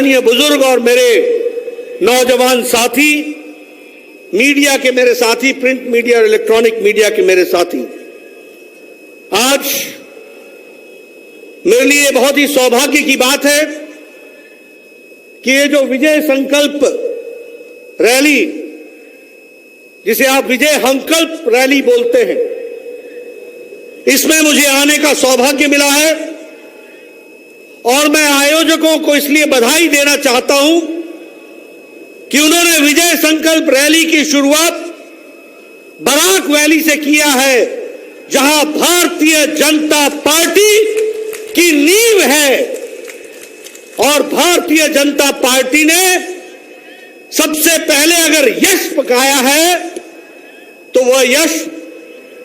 माननीय बुजुर्ग और मेरे नौजवान साथी, मीडिया के मेरे साथी, प्रिंट मीडिया और इलेक्ट्रॉनिक मीडिया के मेरे साथी, आज मेरे लिए बहुत ही सौभाग्य की बात है कि ये जो विजय संकल्प रैली, जिसे आप विजय संकल्प रैली बोलते हैं, इसमें मुझे आने का सौभाग्य मिला है और मैं आयोजकों को इसलिए बधाई देना चाहता हूं कि उन्होंने विजय संकल्प रैली की शुरुआत बराक वैली से किया है, जहां भारतीय जनता पार्टी की नींव है और भारतीय जनता पार्टी ने सबसे पहले अगर यश पकाया है तो वह यश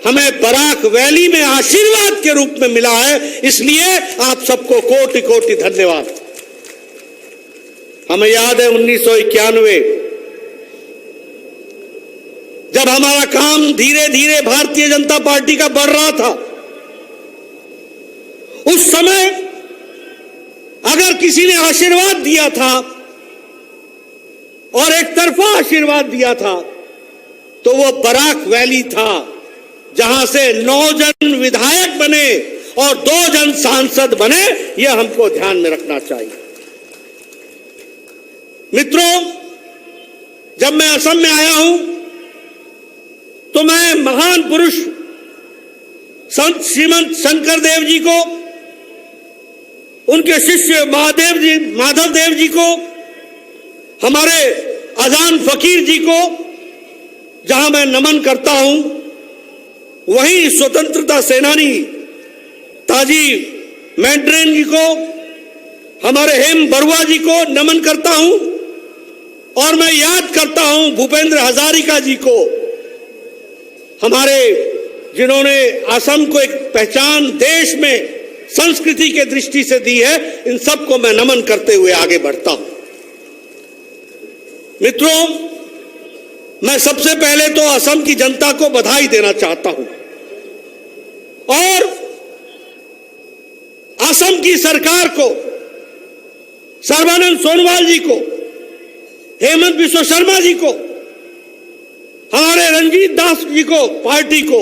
हमें बराक वैली में आशीर्वाद के रूप में मिला है। इसलिए आप सबको कोटि कोटि धन्यवाद। हमें याद है 1991 जब हमारा काम धीरे धीरे भारतीय जनता पार्टी का बढ़ रहा था, उस समय अगर किसी ने आशीर्वाद दिया था और एक तरफा आशीर्वाद दिया था तो वो बराक वैली था, जहां से 9 जन विधायक बने और 2 जन सांसद बने। यह हमको ध्यान में रखना चाहिए। मित्रों, जब मैं असम में आया हूं तो मैं महान पुरुष संत श्रीमंत शंकर देव जी को, उनके शिष्य माधव देव जी को, हमारे अजान फकीर जी को जहां मैं नमन करता हूं, वहीं स्वतंत्रता सेनानी ताजी मैंड्रेन जी को, हमारे हेम बरुआ जी को नमन करता हूं और मैं याद करता हूं भूपेंद्र हजारिका जी को, हमारे जिन्होंने असम को एक पहचान देश में संस्कृति के दृष्टि से दी है। इन सबको मैं नमन करते हुए आगे बढ़ता हूं। मित्रों, मैं सबसे पहले तो असम की जनता को बधाई देना चाहता हूं और असम की सरकार को, सर्बानंद सोनोवाल जी को, हेमंत बिश्व शर्मा जी को, हमारे रंजीत दास जी को, पार्टी को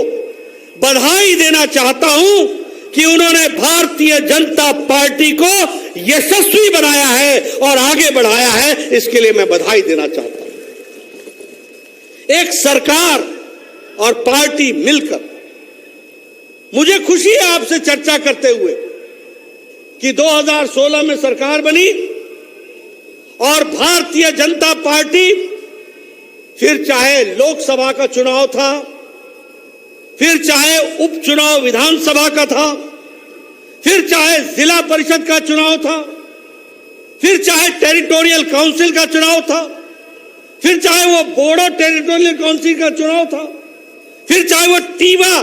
बधाई देना चाहता हूं कि उन्होंने भारतीय जनता पार्टी को यशस्वी बनाया है और आगे बढ़ाया है। इसके लिए मैं बधाई देना चाहता हूं। एक सरकार और पार्टी मिलकर, मुझे खुशी है आपसे चर्चा करते हुए कि 2016 में सरकार बनी और भारतीय जनता पार्टी, फिर चाहे लोकसभा का चुनाव था, फिर चाहे उपचुनाव विधानसभा का था, फिर चाहे जिला परिषद का चुनाव था, फिर चाहे टेरिटोरियल काउंसिल का चुनाव था, फिर चाहे वो बोडो टेरिटोरियल काउंसिल का चुनाव था, फिर चाहे वो टीवा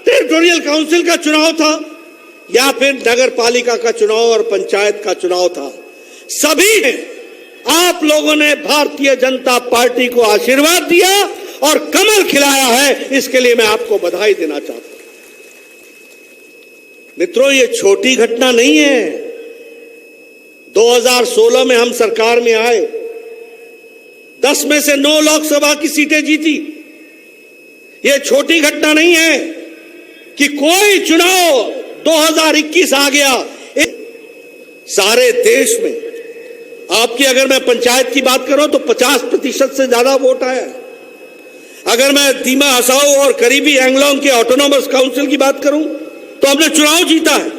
टेरिटोरियल काउंसिल का चुनाव था, या फिर नगर पालिका का चुनाव और पंचायत का चुनाव था, सभी ने आप लोगों ने भारतीय जनता पार्टी को आशीर्वाद दिया और कमल खिलाया है। इसके लिए मैं आपको बधाई देना चाहता हूं। मित्रों, ये छोटी घटना नहीं है। 2016 में हम सरकार में आए, 10 में से 9 लोकसभा की सीटें जीती। ये छोटी घटना नहीं है कि कोई चुनाव 2021 आ गया। सारे देश में आपकी, अगर मैं पंचायत की बात करूं तो 50% से ज्यादा वोट आया है। अगर मैं दीमा हसाओ और करीबी एंगलोंग के ऑटोनोमस काउंसिल की बात करूं तो हमने चुनाव जीता है।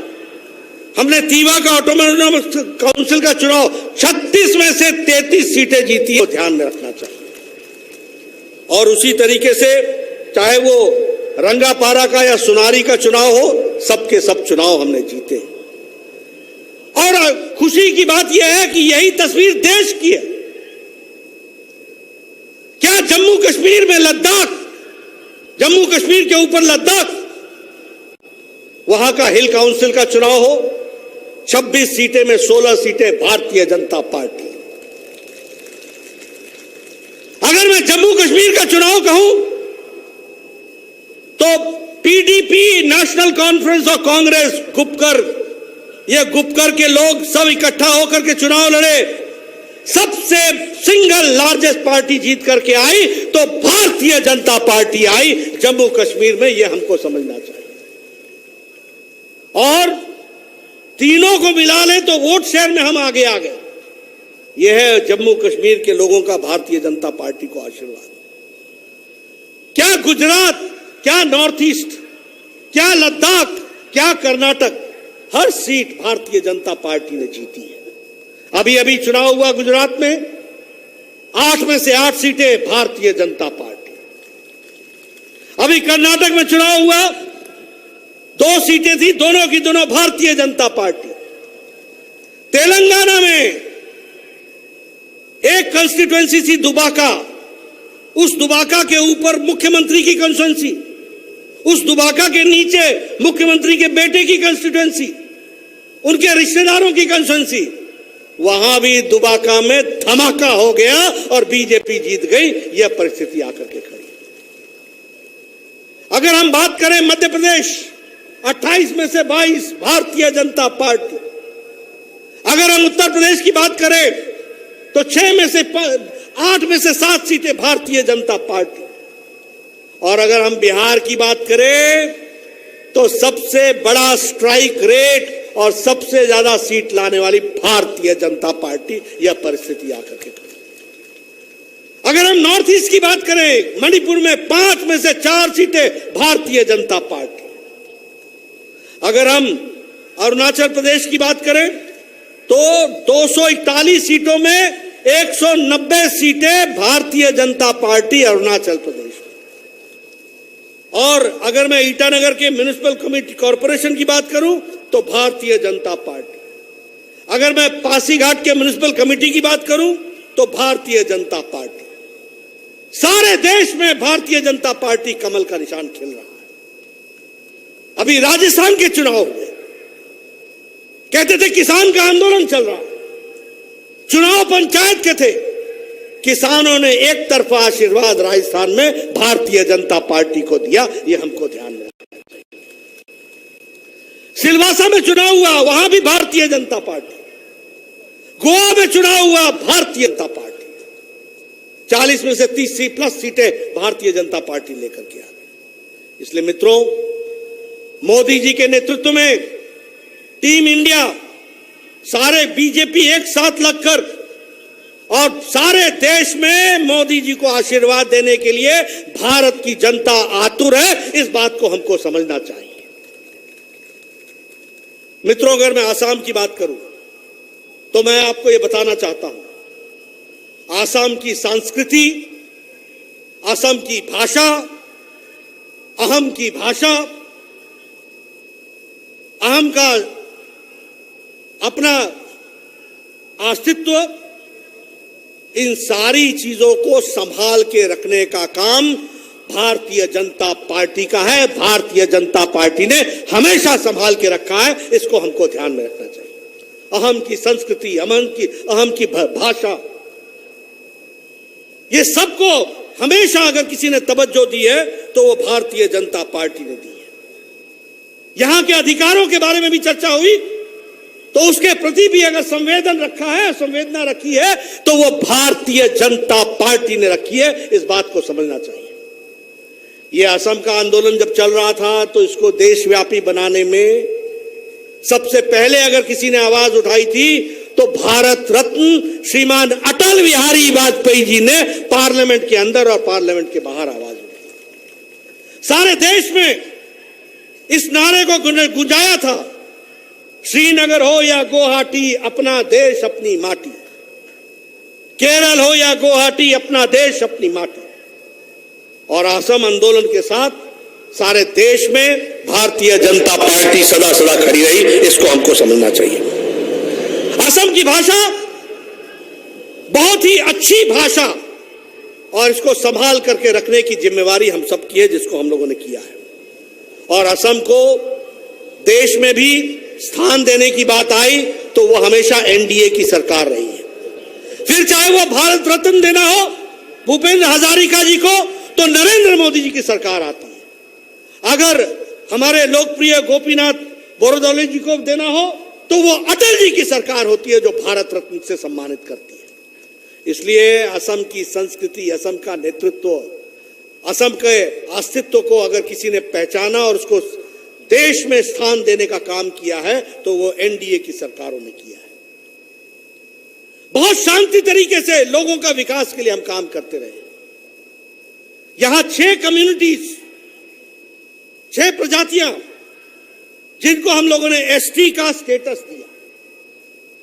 हमने तीवा का ऑटोनोमस काउंसिल का चुनाव 36 में से 33 सीटें जीती है, ध्यान में रखना चाहिए। और उसी तरीके से चाहे वो रंगापारा का या सुनारी का चुनाव हो, सबके सब चुनाव हमने जीते। और खुशी की बात यह है कि यही तस्वीर देश की है। क्या जम्मू कश्मीर में लद्दाख, जम्मू कश्मीर के ऊपर लद्दाख, वहां का हिल काउंसिल का चुनाव हो, 26 सीटें में 16 सीटें भारतीय जनता पार्टी। अगर मैं जम्मू कश्मीर का चुनाव कहूं तो PDP, national conference of Congress, Gupkar, ये गुपकर के लोग सब इकट्ठा होकर के चुनाव लड़े सबसे सिंगल लार्जेस्ट पार्टी जीत करके आई तो भारतीय जनता पार्टी आई जम्मू कश्मीर में, यह हमको समझना चाहिए। और तीनों को मिला ले तो वोट शेयर में हम आगे आ गए। यह है जम्मू कश्मीर के लोगों का भारतीय जनता पार्टी को आशीर्वाद। क्या गुजरात, क्या नॉर्थ ईस्ट, क्या लद्दाख, क्या कर्नाटक, हर सीट भारतीय जनता पार्टी ने जीती है। अभी अभी चुनाव हुआ गुजरात में, 8 में से 8 सीटें भारतीय जनता पार्टी। अभी कर्नाटक में चुनाव हुआ, 2 सीटें थी, दोनों की दोनों भारतीय जनता पार्टी। तेलंगाना में एक कंस्टिट्यूएंसी थी दुबाका, उस दुबाका के ऊपर मुख्यमंत्री की कंस्टिट्यूएंसी, उस दुबाका के नीचे मुख्यमंत्री के बेटे की कंस्टिट्यूएंसी, उनके रिश्तेदारों की कंस्टिट्यूएंसी। वहां भी दुबाका में धमाका हो गया और बीजेपी जीत गई। यह परिस्थिति आकर के खड़ी। अगर हम बात करें मध्य प्रदेश, 28 में से 22 भारतीय जनता पार्टी। अगर हम उत्तर प्रदेश की बात करें तो 8 में से 7 सीटें भारतीय जनता पार्टी। और अगर हम बिहार की बात करें तो सबसे बड़ा स्ट्राइक रेट और सबसे ज्यादा सीट लाने वाली भारतीय जनता पार्टी। यह परिस्थिति आकर के खड़ी। अगर हम नॉर्थ ईस्ट की बात करें, मणिपुर में 5 में से 4 सीटें भारतीय जनता पार्टी। अगर हम अरुणाचल प्रदेश की बात करें तो 241 सीटों में 190 सीटें भारतीय जनता पार्टी अरुणाचल प्रदेश। और अगर मैं ईटानगर के म्युनिसिपल कमेटी कॉरपोरेशन की बात करूं तो भारतीय जनता पार्टी। अगर मैं पासीघाट के म्युनिसिपल कमेटी की बात करूं तो भारतीय जनता पार्टी। सारे देश में भारतीय जनता पार्टी कमल का निशान खिल रहा है। अभी राजस्थान के चुनाव हुए, कहते थे किसान का आंदोलन चल रहा है, चुनाव पंचायत के थे, किसानों ने एक तरफा आशीर्वाद राजस्थान में भारतीय जनता पार्टी को दिया। यह हमको ध्यान में रखना चाहिए। सिलवासा में चुनाव हुआ, वहां भी भारतीय जनता पार्टी। गोवा में चुनाव हुआ, भारतीय जनता पार्टी। 40 में से 30+ सीटें भारतीय जनता पार्टी लेकर के आ गई। इसलिए मित्रों, मोदी जी के नेतृत्व में टीम इंडिया, सारे बीजेपी एक साथ लगकर और सारे देश में मोदी जी को आशीर्वाद देने के लिए भारत की जनता आतुर है। इस बात को हमको समझना चाहिए। मित्रों, अगर मैं आसाम की बात करूं तो मैं आपको यह बताना चाहता हूं, आसाम की संस्कृति, असम की भाषा, अहम की भाषा, अहम का अपना अस्तित्व, इन सारी चीजों को संभाल के रखने का काम भारतीय जनता पार्टी का है। भारतीय जनता पार्टी ने हमेशा संभाल के रखा है। इसको हमको ध्यान में रखना चाहिए। अहम की संस्कृति, अहम की भाषा, ये सबको हमेशा अगर किसी ने तवज्जो दी है तो वो भारतीय जनता पार्टी ने दी है। यहां के अधिकारों के बारे में भी चर्चा हुई तो उसके प्रति भी अगर संवेदना रखी है तो वो भारतीय जनता पार्टी ने रखी है। इस बात को समझना चाहिए। ये असम का आंदोलन जब चल रहा था तो इसको देशव्यापी बनाने में सबसे पहले अगर किसी ने आवाज उठाई थी तो भारत रत्न श्रीमान अटल बिहारी वाजपेयी जी ने पार्लियामेंट के अंदर और पार्लियामेंट के बाहर आवाज उठाई। सारे देश में इस नारे को गुंजाया था, श्रीनगर हो या गुवाहाटी, अपना देश अपनी माटी। केरल हो या गुवाहाटी, अपना देश अपनी माटी। और असम आंदोलन के साथ सारे देश में भारतीय जनता पार्टी सदा सदा खड़ी रही। इसको हमको समझना चाहिए। असम की भाषा बहुत ही अच्छी भाषा और इसको संभाल करके रखने की जिम्मेवारी हम सब की है, जिसको हम लोगों ने किया है। और असम को देश में भी स्थान देने की बात आई तो वो हमेशा एनडीए की सरकार रही है। फिर चाहे वो भारत रत्न देना हो भूपेंद्र हजारिका जी को तो नरेंद्र मोदी जी की सरकार आती है। अगर हमारे लोकप्रिय गोपीनाथ बोरदोले जी को देना हो तो वो अटल जी की सरकार होती है जो भारत रत्न से सम्मानित करती है। इसलिए असम की संस्कृति, असम का नेतृत्व, असम के अस्तित्व को अगर किसी ने पहचाना और उसको देश में स्थान देने का काम किया है तो वो एनडीए की सरकारों ने किया है। बहुत शांति तरीके से लोगों का विकास के लिए हम काम करते रहे। यहां 6 कम्युनिटीज, 6 प्रजातियां जिनको हम लोगों ने एसटी का स्टेटस दिया,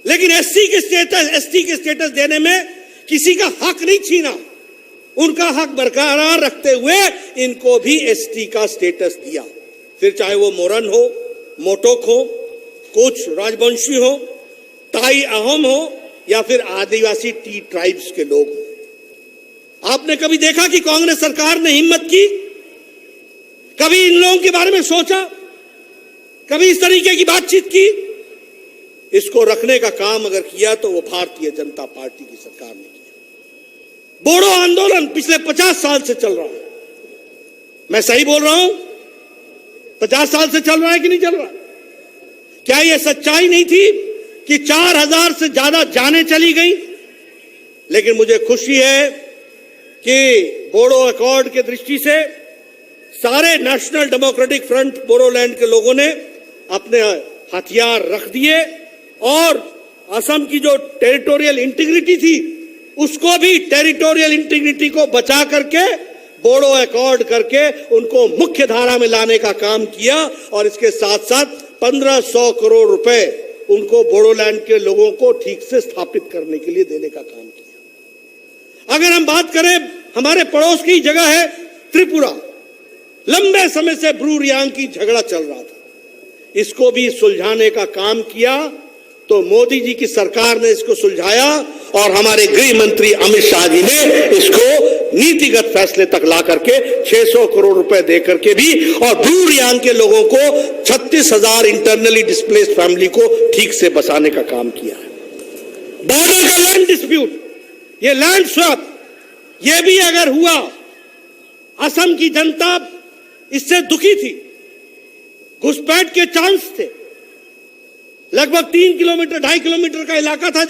लेकिन एसटी के स्टेटस देने में किसी का हक नहीं छीना, उनका हक बरकरार रखते हुए इनको भी एसटी का स्टेटस दिया। फिर चाहे वो मोरन हो, मोटोक हो, कुछ राजवंशी हो, ताई अहोम हो या फिर आदिवासी टी ट्राइब्स के लोग हो। आपने कभी देखा कि कांग्रेस सरकार ने हिम्मत की? कभी इन लोगों के बारे में सोचा? कभी इस तरीके की बातचीत की? इसको रखने का काम अगर किया तो वो भारतीय जनता पार्टी की सरकार ने किया। बोडो आंदोलन पिछले 50 साल से चल रहा है। मैं सही बोल रहा हूं? 50 साल से चल रहा है कि नहीं चल रहा? क्या यह सच्चाई नहीं थी कि 4000 से ज्यादा जानें चली गई? लेकिन मुझे खुशी है कि बोडो अकॉर्ड के दृष्टि से सारे नेशनल डेमोक्रेटिक फ्रंट बोडोलैंड के लोगों ने अपने हथियार रख दिए और असम की जो टेरिटोरियल इंटीग्रिटी थी उसको भी, टेरिटोरियल इंटीग्रिटी को बचा करके बोडो अकॉर्ड करके उनको मुख्य धारा में लाने का काम किया और इसके साथ साथ 1500 करोड़ रुपए उनको बोडोलैंड के लोगों को ठीक से स्थापित करने के लिए देने का काम किया। अगर हम बात करें, हमारे पड़ोस की जगह है त्रिपुरा। लंबे समय से ब्रू रियांग की झगड़ा चल रहा था, इसको भी सुलझाने का काम किया तो मोदी जी की सरकार ने इसको सुलझाया और हमारे गृह मंत्री अमित शाह जी ने इसको नीतिगत फैसले तक ला करके 600 करोड़ रुपए दे करके भी और ब्रू रियांग के लोगों को 36,000 इंटरनली डिस्प्लेस्ड फैमिली को ठीक से बसाने का काम किया है। बॉर्डर का लैंड डिस्प्यूट, ये लैंड स्वैप, ये भी अगर हुआ, असम की जनता इससे दुखी थी। घुसपैठ के चांस थे। लगभग 3 किलोमीटर 2.5 किलोमीटर का इलाका था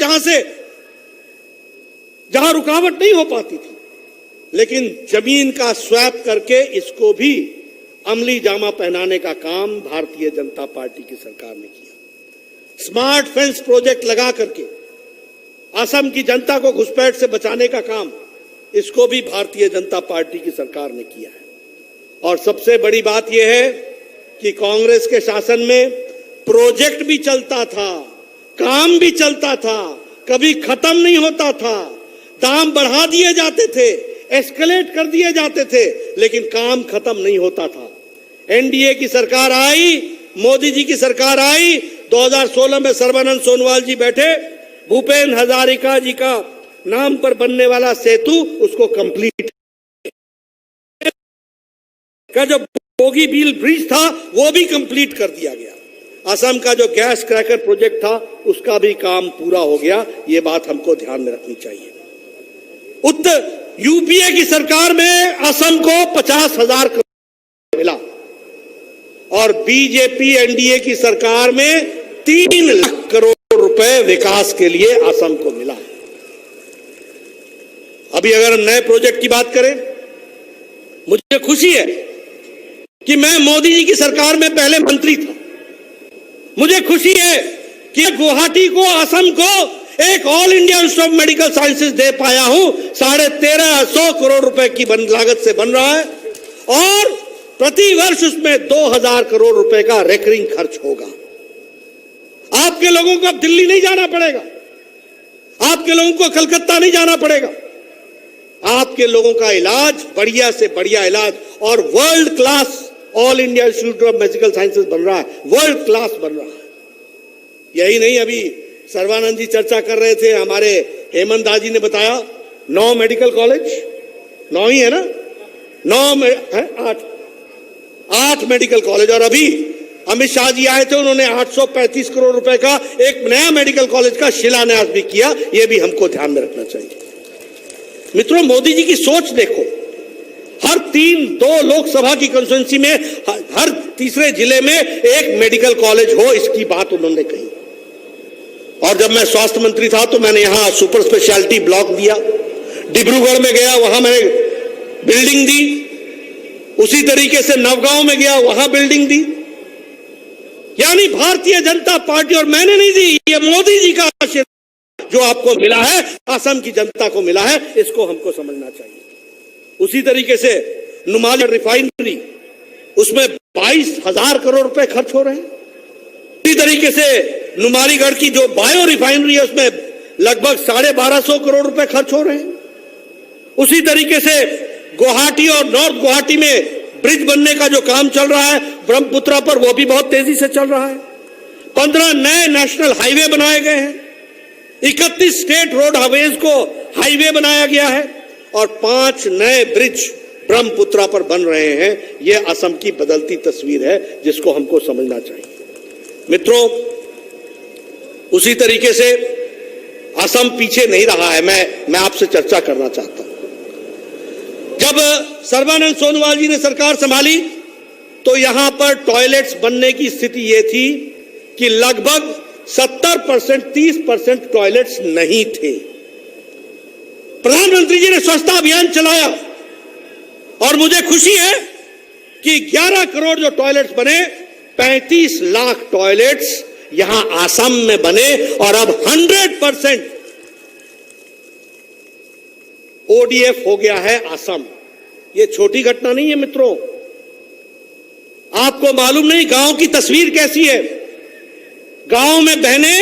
जहां रुकावट नहीं हो पाती थी, लेकिन जमीन का स्वैप करके इसको भी अमली जामा पहनाने का काम भारतीय जनता पार्टी की सरकार ने किया। स्मार्ट फेंस प्रोजेक्ट लगा करके असम की जनता को घुसपैठ से बचाने का काम, इसको भी भारतीय जनता पार्टी की सरकार ने किया है। और सबसे बड़ी बात यह है कि कांग्रेस के शासन में प्रोजेक्ट भी चलता था, काम भी चलता था, कभी खत्म नहीं होता था। दाम बढ़ा दिए जाते थे, एस्केलेट कर दिए जाते थे, लेकिन काम खत्म नहीं होता था। एनडीए की सरकार आई, मोदी जी की सरकार आई, 2016 में सर्बानंद सोनोवाल जी बैठे, भूपेन हजारिका जी का नाम पर बनने वाला सेतु उसको कंप्लीट का जो बोगीबील ब्रिज था वो भी कंप्लीट कर दिया गया। असम का जो गैस क्रैकर प्रोजेक्ट था उसका भी काम पूरा हो गया। ये बात हमको ध्यान में रखनी चाहिए। उत्तर यूपीए की सरकार में असम को 50,000 करोड़ मिला और बीजेपी एनडीए की सरकार में 3 लाख करोड़ रुपए विकास के लिए असम को मिला। अभी अगर हम नए प्रोजेक्ट की बात करें, मुझे खुशी है कि मैं मोदी जी की सरकार में पहले मंत्री था। मुझे खुशी है कि गुवाहाटी को, असम को एक All India Institute of Medical Sciences दे पाया हूं। 1350 करोड़ रुपए की लागत से बन रहा है और प्रति वर्ष उसमें 2000 करोड़ रुपए का रेकरिंग खर्च होगा। आपके लोगों को अब दिल्ली नहीं जाना पड़ेगा, आपके लोगों को कलकत्ता नहीं जाना पड़ेगा। आपके लोगों का इलाज बढ़िया से बढ़िया इलाज और world class all India Institute of Medical sciences बन रहा है, वर्ल्ड क्लास बन रहा है। यही नहीं, अभी सर्बानंद जी चर्चा कर रहे थे, हमारे हेमंत दास जी ने बताया 9 मेडिकल कॉलेज, 9 ही है ना, 8 मेडिकल कॉलेज। और अभी अमित शाह जी आए थे, उन्होंने 835 करोड़ रुपए का एक नया मेडिकल कॉलेज का शिलान्यास भी किया। यह भी हमको ध्यान में रखना चाहिए। मित्रों, मोदी जी की सोच देखो, हर 2 लोकसभा की कंस्टिट्यूंसी में हर तीसरे जिले में एक मेडिकल कॉलेज हो, इसकी बात उन्होंने कही। और जब मैं स्वास्थ्य मंत्री था तो मैंने यहां सुपर स्पेशलिटी ब्लॉक दिया, डिब्रूगढ़ में गया वहां मैंने बिल्डिंग दी, उसी तरीके से नवगांव में गया वहां बिल्डिंग दी। यानी भारतीय जनता पार्टी, और मैंने नहीं दी, ये मोदी जी का आशीर्वाद जो आपको मिला है, असम की जनता को मिला है, इसको हमको समझना चाहिए। उसी तरीके से नुमाली रिफाइनरी, उसमें 22,000 करोड़ रुपए खर्च हो रहे हैं। इसी तरीके से नुमालीगढ़ की जो बायो रिफाइनरी है उसमें लगभग 1250 करोड़ रुपए खर्च हो रहे हैं। उसी तरीके से गुवाहाटी और नॉर्थ गुवाहाटी में ब्रिज बनने का जो काम चल रहा है ब्रह्मपुत्रा पर, वो भी बहुत तेजी से चल रहा है। 15 नए नेशनल हाईवे बनाए गए हैं, 31 स्टेट रोड हाईवेज को हाईवे बनाया गया है और 5 नए ब्रिज ब्रह्मपुत्रा पर बन रहे हैं। यह असम की बदलती तस्वीर है जिसको हमको समझना चाहिए। मित्रों, उसी तरीके से असम पीछे नहीं रहा है। मैं आपसे चर्चा करना चाहता हूं। जब सर्बानंद सोनोवाल जी ने सरकार संभाली तो यहां पर टॉयलेट्स बनने की स्थिति यह थी कि लगभग 70%, 30% टॉयलेट्स नहीं थे। प्रधानमंत्री जी ने स्वच्छता अभियान चलाया और मुझे खुशी है कि 11 करोड़ जो टॉयलेट्स बने, 35 लाख टॉयलेट्स यहां असम में बने और अब 100% ओडीएफ हो गया है असम। यह छोटी घटना नहीं है मित्रों। आपको मालूम नहीं गांव की तस्वीर कैसी है। गांव में बहनें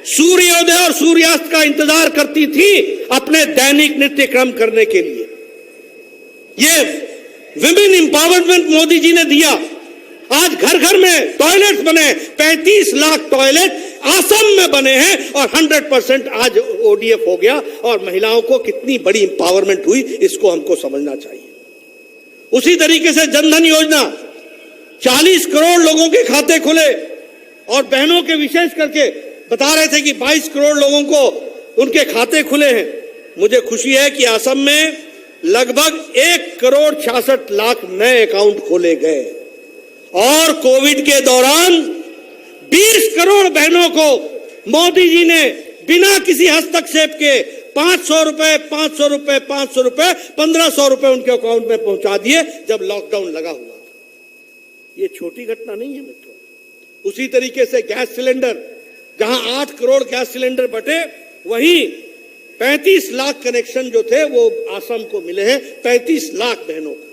सूर्योदय और सूर्यास्त का इंतजार करती थी अपने दैनिक नित्य क्रम करने के लिए। यह विमेन एम्पावरमेंट मोदी जी ने दिया। आज घर घर में टॉयलेट्स बने, 35 लाख टॉयलेट असम में बने हैं और 100% आज ओडीएफ हो गया। और महिलाओं को कितनी बड़ी एम्पावरमेंट हुई, इसको हमको समझना चाहिए। उसी तरीके से जनधन योजना, 40 करोड़ लोगों के खाते खुले और बहनों के विशेष करके बता रहे थे कि 22 करोड़ लोगों को उनके खाते खुले हैं। मुझे खुशी है कि असम में लगभग 1,66,00,000 नए अकाउंट खोले गए और कोविड के दौरान 20 करोड़ बहनों को मोदी जी ने बिना किसी हस्तक्षेप के 500 रुपए 500 रुपए 500 रुपए 1,500 रुपए उनके अकाउंट में पहुंचा दिए जब लॉकडाउन लगा हुआ। ये छोटी घटना नहीं है मित्रों। उसी तरीके से गैस सिलेंडर, जहां 8 करोड़ गैस सिलेंडर बटे, वहीं 35 लाख कनेक्शन जो थे वो असम को मिले हैं, 35 लाख बहनों को।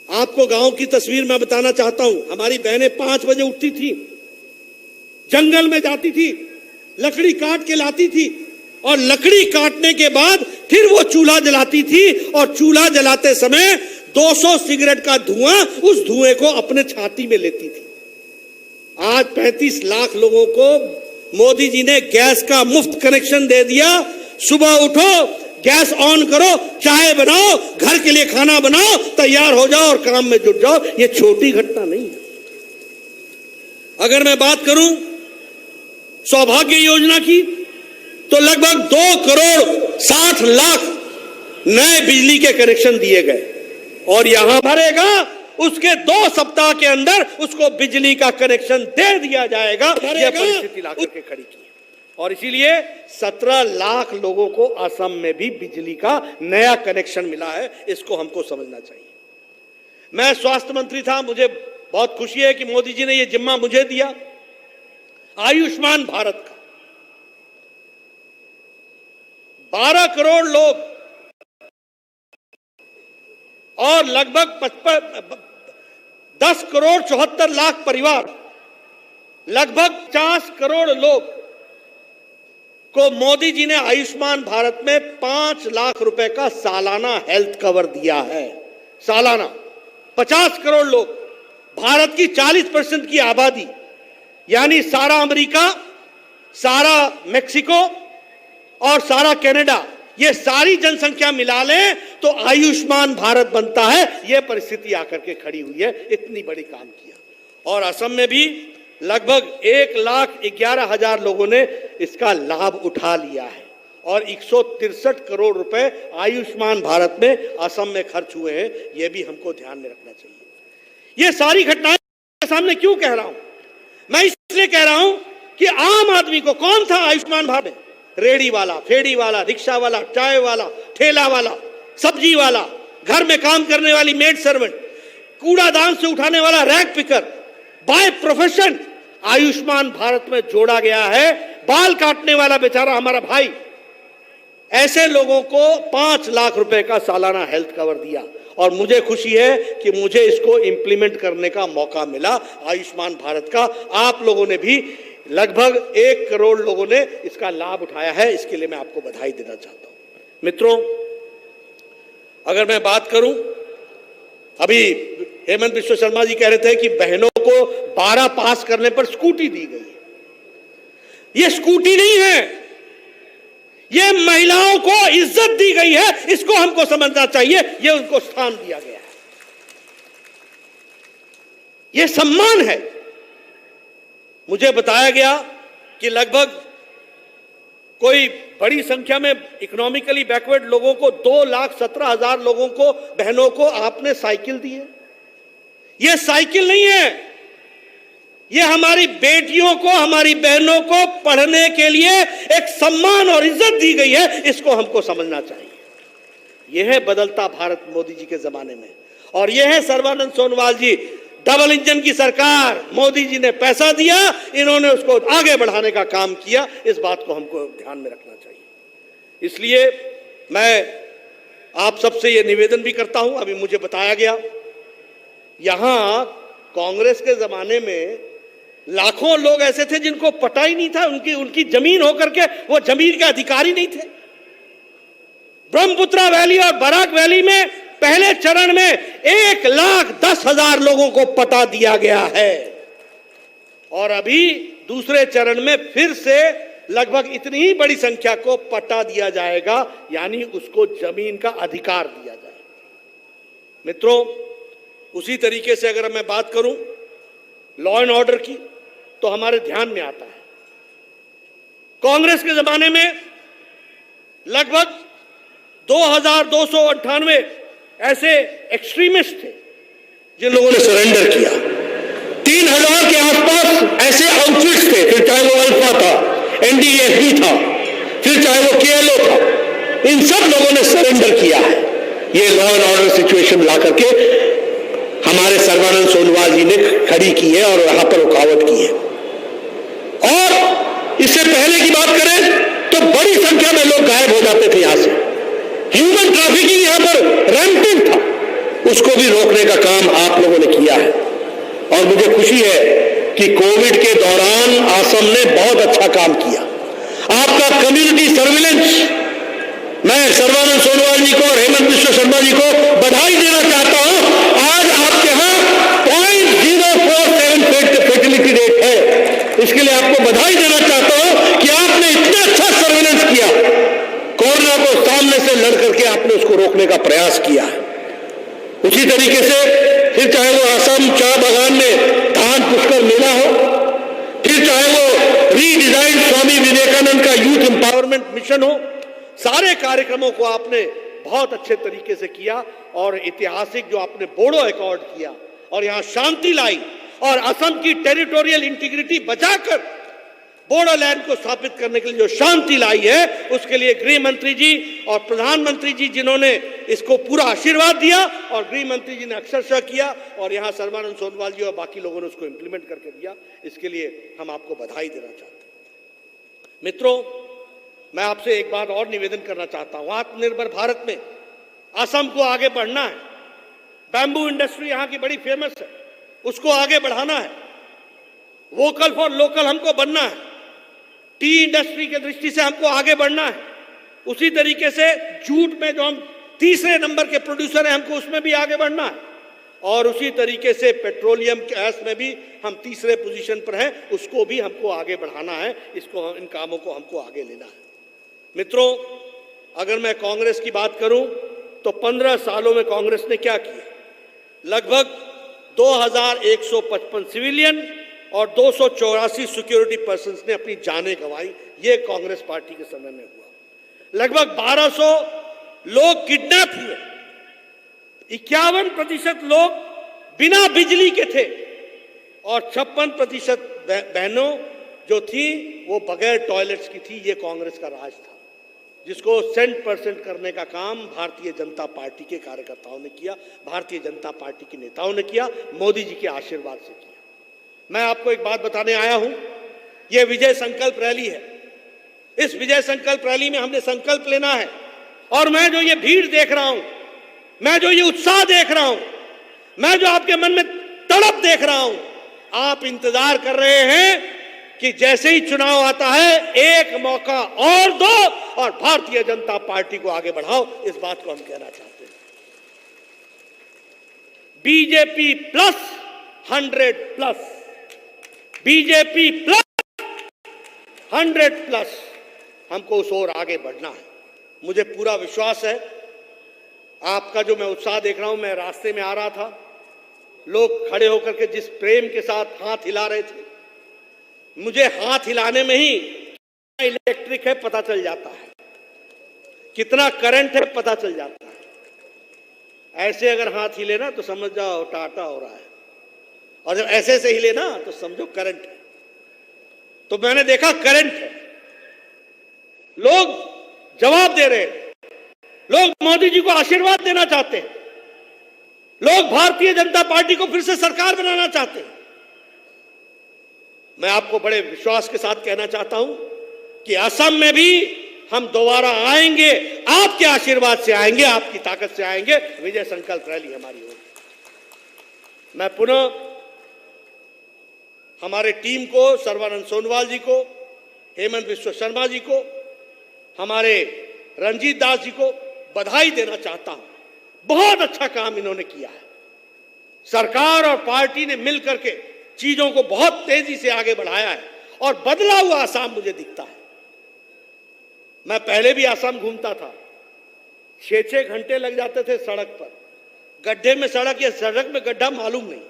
आपको गांव की तस्वीर मैं बताना चाहता हूं। हमारी बहनें 5 बजे उठती थी, जंगल में जाती थी, लकड़ी काट के लाती थी और लकड़ी काटने के बाद फिर वो चूल्हा जलाती थी और चूल्हा जलाते समय 200 सिगरेट का धुआं, उस धुएं को अपने छाती में लेती थी। आज 35 लाख लोगों को मोदी जी ने गैस का मुफ्त कनेक्शन दे दिया। सुबह उठो, गैस ऑन करो, चाय बनाओ, घर के लिए खाना बनाओ, तैयार हो जाओ और काम में जुट जाओ। ये छोटी घटना नहीं है। अगर मैं बात करूं सौभाग्य योजना की, तो लगभग 2,60,00,000 नए बिजली के कनेक्शन दिए गए और यहां भरेगा, उसके 2 सप्ताह के अंदर उसको बिजली का कनेक्शन दे दिया जाएगा। यह परिस्थिति ला करके खड़ी की और इसीलिए 17 लाख लोगों को असम में भी बिजली का नया कनेक्शन मिला है। इसको हमको समझना चाहिए। मैं स्वास्थ्य मंत्री था, मुझे बहुत खुशी है कि मोदी जी ने यह जिम्मा मुझे दिया। आयुष्मान भारत का 12 करोड़ लोग और लगभग 10 करोड़ 74 लाख परिवार, लगभग 50 करोड़ लोग को मोदी जी ने आयुष्मान भारत में 5 लाख रुपए का सालाना हेल्थ कवर दिया है। सालाना 50 करोड़ लोग, भारत की 40% की आबादी, यानी सारा अमेरिका, सारा मेक्सिको और सारा कनाडा, ये सारी जनसंख्या मिला लें तो आयुष्मान भारत बनता है। यह परिस्थिति आकर के खड़ी हुई है। इतनी बड़ी काम किया और असम में भी लगभग 1,11,000 लोगों ने इसका लाभ उठा लिया है और 163 करोड़ रुपए आयुष्मान भारत में असम में खर्च हुए हैं। यह भी हमको ध्यान में रखना चाहिए। यह सारी घटनाएं सामने क्यों कह रहा हूं? मैं इसलिए कह रहा हूं कि आम आदमी को, कौन था आयुष्मान भारत में? रेड़ी वाला, फेड़ी वाला, रिक्शा वाला, चाय वाला, ठेला वाला, सब्जी वाला, घर में काम करने वाली मेड सर्वेंट, कूड़ादान से उठाने वाला rack picker, by profession Ayushman Bharat में जोड़ा गया है। बाल काटने वाला बेचारा हमारा भाई, ऐसे लोगों को 5 लाख रुपए का सालाना हेल्थ कवर दिया। और मुझे खुशी है कि मुझे इसको इंप्लीमेंट करने का मौका मिला, आयुष्मान भारत का। आप लोगों ने भी, लगभग 1 करोड़ लोगों ने इसका लाभ उठाया है, इसके लिए मैं आपको बधाई देना चाहता हूं। मित्रों, अगर मैं बात करूं, अभी हेमंत बिश्व शर्मा जी कह रहे थे कि बहनों को 12 पास करने पर स्कूटी दी गई है। यह स्कूटी नहीं है, यह महिलाओं को इज्जत दी गई है, इसको हमको समझना चाहिए। यह उनको स्थान दिया गया है, यह सम्मान है। मुझे बताया गया कि लगभग कोई बड़ी संख्या में इकोनॉमिकली बैकवर्ड लोगों को, 2,17,000 लोगों को, बहनों को आपने साइकिल दी है। यह साइकिल नहीं है, यह हमारी बेटियों को, हमारी बहनों को पढ़ने के लिए एक सम्मान और इज्जत दी गई है। इसको हमको समझना चाहिए। यह है बदलता भारत मोदी जी के जमाने में, और यह है सर्बानंद सोनोवाल जी, डबल इंजन की सरकार। मोदी जी ने पैसा दिया, इन्होंने उसको आगे बढ़ाने का काम किया। इस बात को हमको ध्यान में रखना चाहिए। इसलिए मैं आप सबसे यह निवेदन भी करता हूं, अभी मुझे बताया गया यहां कांग्रेस के जमाने में लाखों लोग ऐसे थे जिनको पता ही नहीं था, उनकी जमीन होकर के वो जमीन के अधिकारी नहीं थे। ब्रह्मपुत्रा वैली और बराक वैली में पहले चरण में 1,10,000 लोगों को पता दिया गया है, और अभी दूसरे चरण में फिर से लगभग इतनी ही बड़ी संख्या को पट्टा दिया जाएगा, यानी उसको जमीन का अधिकार दिया जाएगा। मित्रों, उसी तरीके से अगर मैं बात करूं लॉ एंड ऑर्डर की, तो हमारे ध्यान में आता है कांग्रेस के जमाने में लगभग 2,298 ऐसे एक्सट्रीमिस्ट थे जिन लोगों ने सरेंडर किया। 3,000 के आसपास ऐसे आउटफिट्स थे, फिर चाहे वो अल्फा था, एनडीएफबी था, फिर चाहे वो केएलओ था, इन सब लोगों ने सरेंडर किया है। ये लॉ एंड ऑर्डर सिचुएशन ला करके हमारे सर्बानंद सोनोवाल जी ने खड़ी की है और यहां पर रुकावट की है। और इससे पहले की बात करें तो बड़ी संख्या में लोग गायब हो जाते थे यहां से। ह्यूमन ट्रैफिकिंग यहां पर रैंपेंट था, उसको भी रोकने का काम आप लोगों ने किया है। और मुझे खुशी है कि कोविड के दौरान असम ने बहुत अच्छा काम किया। आपका कम्युनिटी सर्विलेंस, मैं सर्बानंद सोनोवाल जी को और हेमंत बिश्व शर्मा जी को बधाई देना चाहता हूं। आज आपके यहां 0.047 फर्टिलिटी रेट है, इसके लिए आपको बधाई देना चाहता हूं कि आपने इतना अच्छा सर्विलेंस किया। कोरोना को सामने से लड़ करके आपने उसको रोकने का प्रयास किया है। उसी तरीके से फिर चाहे वो असम चाय बागान में धान पुष्कर मेला हो, फिर चाहे वो रीडिजाइन स्वामी विवेकानंद का यूथ एम्पावरमेंट मिशन हो, सारे कार्यक्रमों को आपने बहुत अच्छे तरीके से किया। और ऐतिहासिक जो आपने बोडो अकॉर्ड किया और यहां शांति लाई और असम की टेरिटोरियल इंटीग्रिटी बचाकर बोडोलैंड को स्थापित करने के लिए जो शांति लाई है, उसके लिए गृह मंत्री जी और प्रधानमंत्री जी जिन्होंने इसको पूरा आशीर्वाद दिया, और गृह मंत्री जी ने अक्षरशः किया, और यहां सर्बानंद सोनोवाल जी और बाकी लोगों ने उसको इंप्लीमेंट करके दिया। इसके लिए हम आपको बधाई देना चाहते हैं। मित्रों, मैं आपसे एक बात और निवेदन करना चाहता हूं। आत्मनिर्भर भारत में असम को आगे बढ़ना है। बैम्बू इंडस्ट्री यहां की बड़ी फेमस है, उसको आगे बढ़ाना है। वोकल फॉर लोकल हमको बनना है। टी इंडस्ट्री के दृष्टि से हमको आगे बढ़ना है। उसी तरीके से जूट में जो हम तीसरे नंबर के प्रोड्यूसर हैं, हमको उसमें भी आगे बढ़ना है। और उसी तरीके से पेट्रोलियम गैस में भी हम तीसरे पोजीशन पर हैं, उसको भी हमको आगे बढ़ाना है। इसको, इन कामों को हमको आगे लेना है। मित्रों, अगर मैं कांग्रेस की बात करूं तो 15 सालों में कांग्रेस ने क्या किया? लगभग 2,155 सिविलियन और 284 सिक्योरिटी पर्सन्स ने अपनी जानें गंवाई। ये कांग्रेस पार्टी के समय में हुआ। लगभग 1200 लोग किडनैप हुए, 51% लोग बिना बिजली के थे, और 56% बहनों जो थी वो बगैर टॉयलेट्स की थी। ये कांग्रेस का राज था, जिसको 100% करने का काम भारतीय जनता पार्टी के कार्यकर्ताओं ने किया, भारतीय जनता पार्टी के नेताओं ने किया, मोदी जी के आशीर्वाद से किया। मैं आपको एक बात बताने आया हूं, यह विजय संकल्प रैली है। इस विजय संकल्प रैली में हमने संकल्प लेना है, और मैं जो ये भीड़ देख रहा हूं, मैं जो ये उत्साह देख रहा हूं, मैं जो आपके मन में तड़प देख रहा हूं, आप इंतजार कर रहे हैं कि जैसे ही चुनाव आता है एक मौका और दो और भारतीय जनता पार्टी को आगे बढ़ाओ। इस बात को हम कहना चाहते हैं। BJP plus 100 plus, BJP plus 100 plus, हमको उस ओर आगे बढ़ना है। मुझे पूरा विश्वास है, आपका जो मैं उत्साह देख रहा हूं, मैं रास्ते में आ रहा था, लोग खड़े होकर के जिस प्रेम के साथ हाथ हिला रहे थे, मुझे हाथ हिलाने में ही कितना इलेक्ट्रिक है पता चल जाता है, कितना करंट है पता चल जाता है। ऐसे अगर हाथ हिले ना तो समझ जाओ टाटा हो रहा है, और जब ऐसे से हिले ना तो समझो करंट है। तो मैंने देखा करंट है, लोग जवाब दे रहे हैं, लोग मोदी जी को आशीर्वाद देना चाहते हैं, लोग भारतीय जनता पार्टी को फिर से सरकार बनाना चाहते हैं। मैं आपको बड़े विश्वास के साथ कहना चाहता हूं कि असम में भी हम दोबारा आएंगे, आपके आशीर्वाद से आएंगे, आपकी ताकत से आएंगे। विजय संकल्प रैली हमारी होगी। मैं पुनः हमारे टीम को, सर्बानंद सोनोवाल जी को, हेमंत बिस्वा शर्मा जी को, हमारे रंजीत दास जी को बधाई देना चाहता हूं। बहुत अच्छा काम इन्होंने किया है। सरकार और पार्टी ने मिलकर के चीजों को बहुत तेजी से आगे बढ़ाया है, और बदला हुआ आसाम मुझे दिखता है। मैं पहले भी आसाम घूमता था, 6-6 घंटे लग जाते थे सड़क पर, गड्ढे में सड़क या सड़क में गड्ढा मालूम नहीं।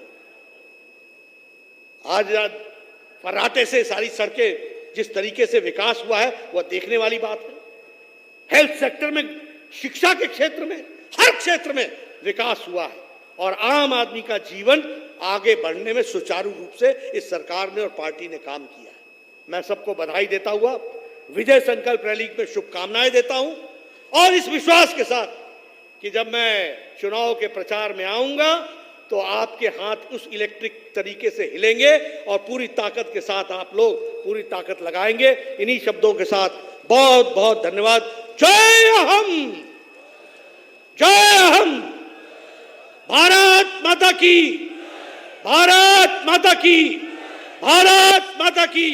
आज फर्राटे से सारी सड़कें जिस तरीके से विकास हुआ है वह देखने वाली बात है। हेल्थ सेक्टर में, शिक्षा के क्षेत्र में, हर क्षेत्र में विकास हुआ है, और आम आदमी का जीवन आगे बढ़ने में सुचारू रूप से इस सरकार ने और पार्टी ने काम किया है। मैं सबको बधाई देता हुआ विजय संकल्प रैली में शुभकामनाएं देता हूं, और इस विश्वास के साथ कि जब मैं चुनाव के प्रचार में आऊंगा तो आपके हाथ उस इलेक्ट्रिक तरीके से हिलेंगे, और पूरी ताकत के साथ आप लोग पूरी ताकत लगाएंगे। इन्हीं शब्दों के साथ बहुत बहुत धन्यवाद। जय हम, जय हम, भारत माता की, भारत माता की, भारत माता की।